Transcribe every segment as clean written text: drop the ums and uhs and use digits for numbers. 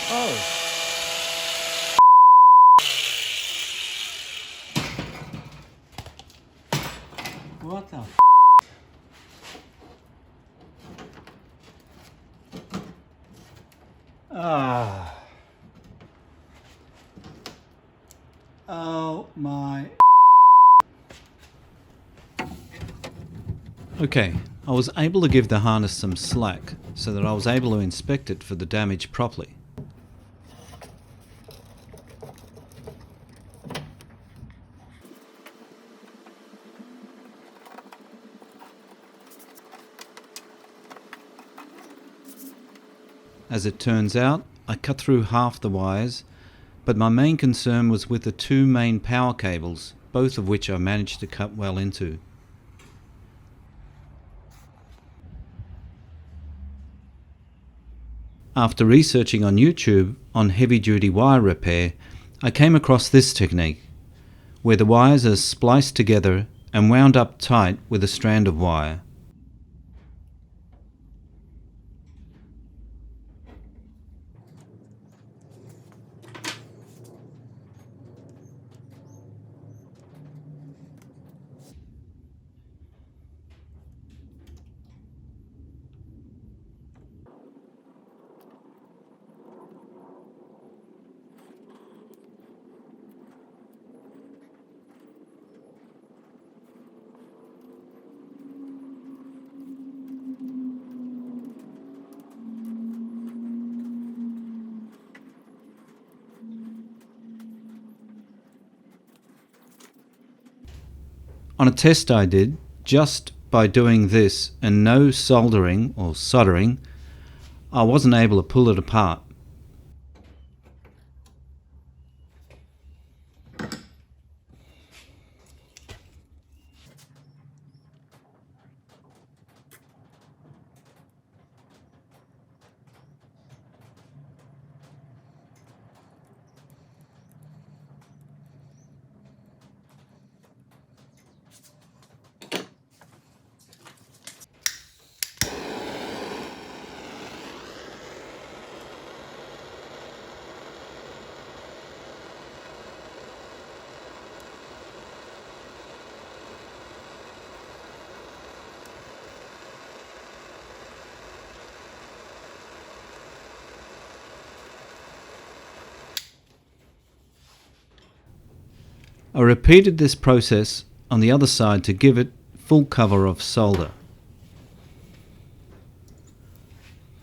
Oh. What the f? Ah. Oh my. Okay, I was able to give the harness some slack so that I was able to inspect it for the damage properly. As it turns out, I cut through half the wires, but my main concern was with the two main power cables, both of which I managed to cut well into. After researching on YouTube on heavy-duty wire repair, I came across this technique, where the wires are spliced together and wound up tight with a strand of wire. On a test I did, just by doing this and no soldering or soldering, I wasn't able to pull it apart. I repeated this process on the other side to give it full cover of solder.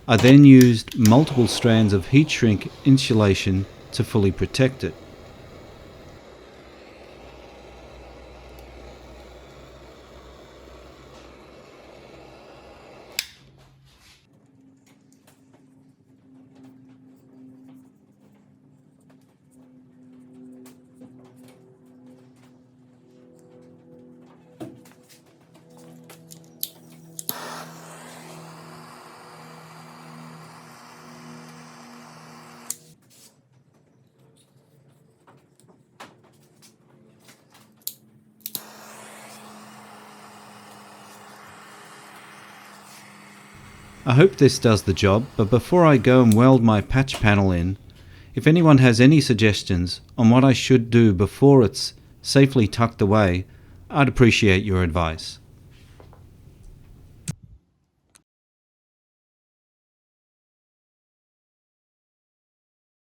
I then used multiple strands of heat shrink insulation to fully protect it. I hope this does the job, but before I go and weld my patch panel in, if anyone has any suggestions on what I should do before it's safely tucked away, I'd appreciate your advice.